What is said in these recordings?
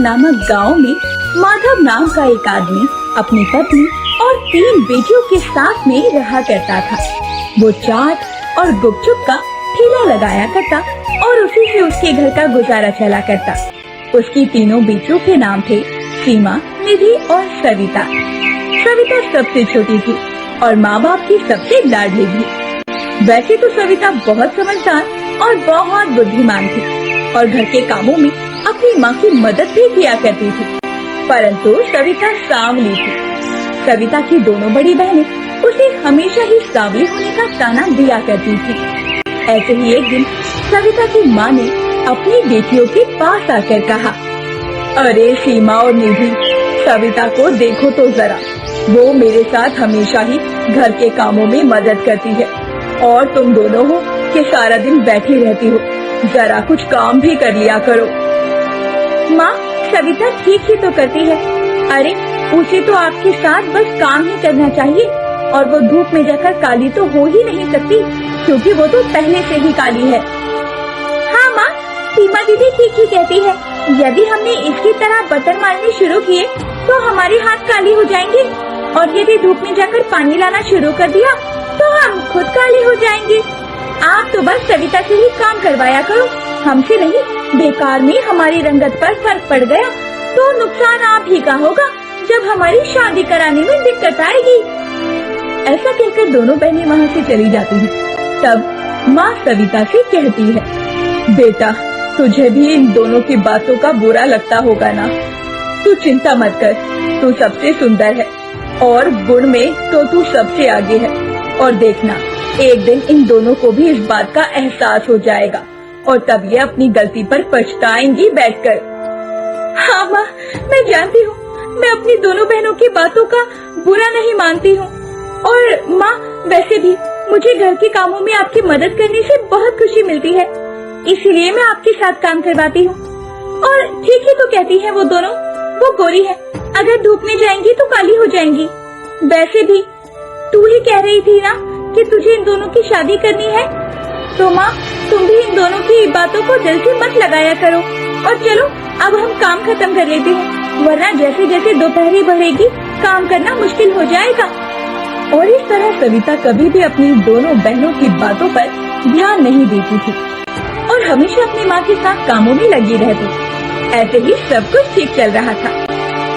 नामक गांव में माधव नाम का एक आदमी अपनी पत्नी और 3 बेटियों के साथ में रहा करता था। वो चाट और गुपचुप का ठेला लगाया करता और उसी से उसके घर का गुजारा चला करता। उसकी 3 बेटियों के नाम थे सीमा, निधि और सविता। सविता सबसे छोटी थी और माँ बाप की सबसे लाडली भी। वैसे तो सविता बहुत समझदार और बहुत बुद्धिमान थी और घर के कामों में अपनी माँ की मदद भी किया करती थी, परंतु सविता सांवली थी। सविता की दोनों बड़ी बहनें उसे हमेशा ही सांवली होने का ताना दिया करती थी। ऐसे ही एक दिन सविता की माँ ने अपनी बेटियों के पास आकर कहा, अरे सीमा और निधि, सविता को देखो तो जरा, वो मेरे साथ हमेशा ही घर के कामों में मदद करती है और तुम दोनों हो कि सारा दिन बैठी रहती हो, जरा कुछ काम भी कर लिया करो। माँ, सविता ठीक ही तो करती है। अरे उसे तो आपके साथ बस काम ही करना चाहिए और वो धूप में जाकर काली तो हो ही नहीं सकती, क्योंकि वो तो पहले से ही काली है। हाँ माँ, सीमा दीदी ठीक ही कहती है। यदि हमने इसकी तरह बर्तन मारने शुरू किए तो हमारे हाथ काली हो जाएंगे और यदि धूप में जाकर पानी लाना शुरू कर दिया तो हम खुद काली हो जाएंगे। आप तो बस सविता से ही काम करवाया करो, हमसे नहीं। बेकार में हमारी रंगत पर फर्क पड़ गया तो नुकसान आप ही का होगा जब हमारी शादी कराने में दिक्कत आएगी। ऐसा कहकर दोनों बहनें वहाँ से चली जाती हैं। तब माँ सविता से कहती है, बेटा, तुझे भी इन दोनों की बातों का बुरा लगता होगा ना? तू चिंता मत कर, तू सबसे सुंदर है और गुण में तो तू सबसे आगे है। और देखना, एक दिन इन दोनों को भी इस बात का एहसास हो जाएगा और तब ये अपनी गलती पर पछताएंगी बैठकर। हाँ माँ, मैं जानती हूँ, मैं अपनी दोनों बहनों की बातों का बुरा नहीं मानती हूँ। और माँ, वैसे भी मुझे घर के कामों में आपकी मदद करने से बहुत खुशी मिलती है, इसीलिए मैं आपके साथ काम करवाती हूँ। और ठीक ही तो कहती है वो दोनों, वो गोरी है, अगर धूप में जाएंगी तो काली हो जाएंगी। वैसे भी तू ही कह रही थी ना कि तुझे इन दोनों की शादी करनी है, तो माँ तुम भी इन दोनों की बातों को दिल से मत लगाया करो। और चलो अब हम काम खत्म कर लेते हैं, वरना जैसे जैसे दोपहरी बढ़ेगी काम करना मुश्किल हो जाएगा। और इस तरह सविता कभी भी अपनी दोनों बहनों की बातों पर ध्यान नहीं देती थी और हमेशा अपनी माँ के साथ कामों में लगी रहती। ऐसे ही सब कुछ ठीक चल रहा था,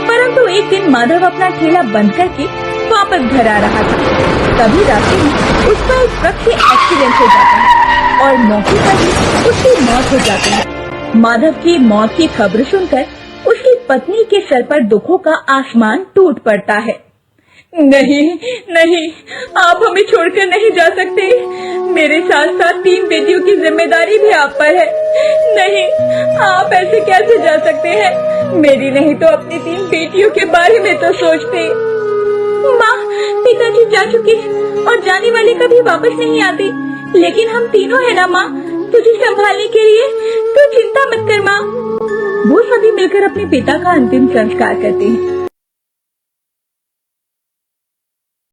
परंतु एक दिन माधव अपना ठेला बंद करके वापस घर आ रहा था। तभी रास्ते में उसका एक ट्रक से एक्सीडेंट हो जाता है और मौके पर ही उसकी मौत हो जाती है। माधव की मौत की खबर सुनकर उसकी पत्नी के सर पर दुखों का आसमान टूट पड़ता है। नहीं नहीं, आप हमें छोड़कर नहीं जा सकते, मेरे साथ साथ 3 बेटियों की जिम्मेदारी भी आप पर है। नहीं, आप ऐसे कैसे जा सकते हैं? मेरी नहीं तो अपनी 3 बेटियों के बारे में तो सोचते। माँ, पिताजी जा चुके हैं और जाने वाले कभी वापस नहीं आते, लेकिन हम तीनों है ना माँ, तुझे संभालने के लिए, तो चिंता मत कर माँ। वो सभी मिलकर अपने पिता का अंतिम संस्कार करते हैं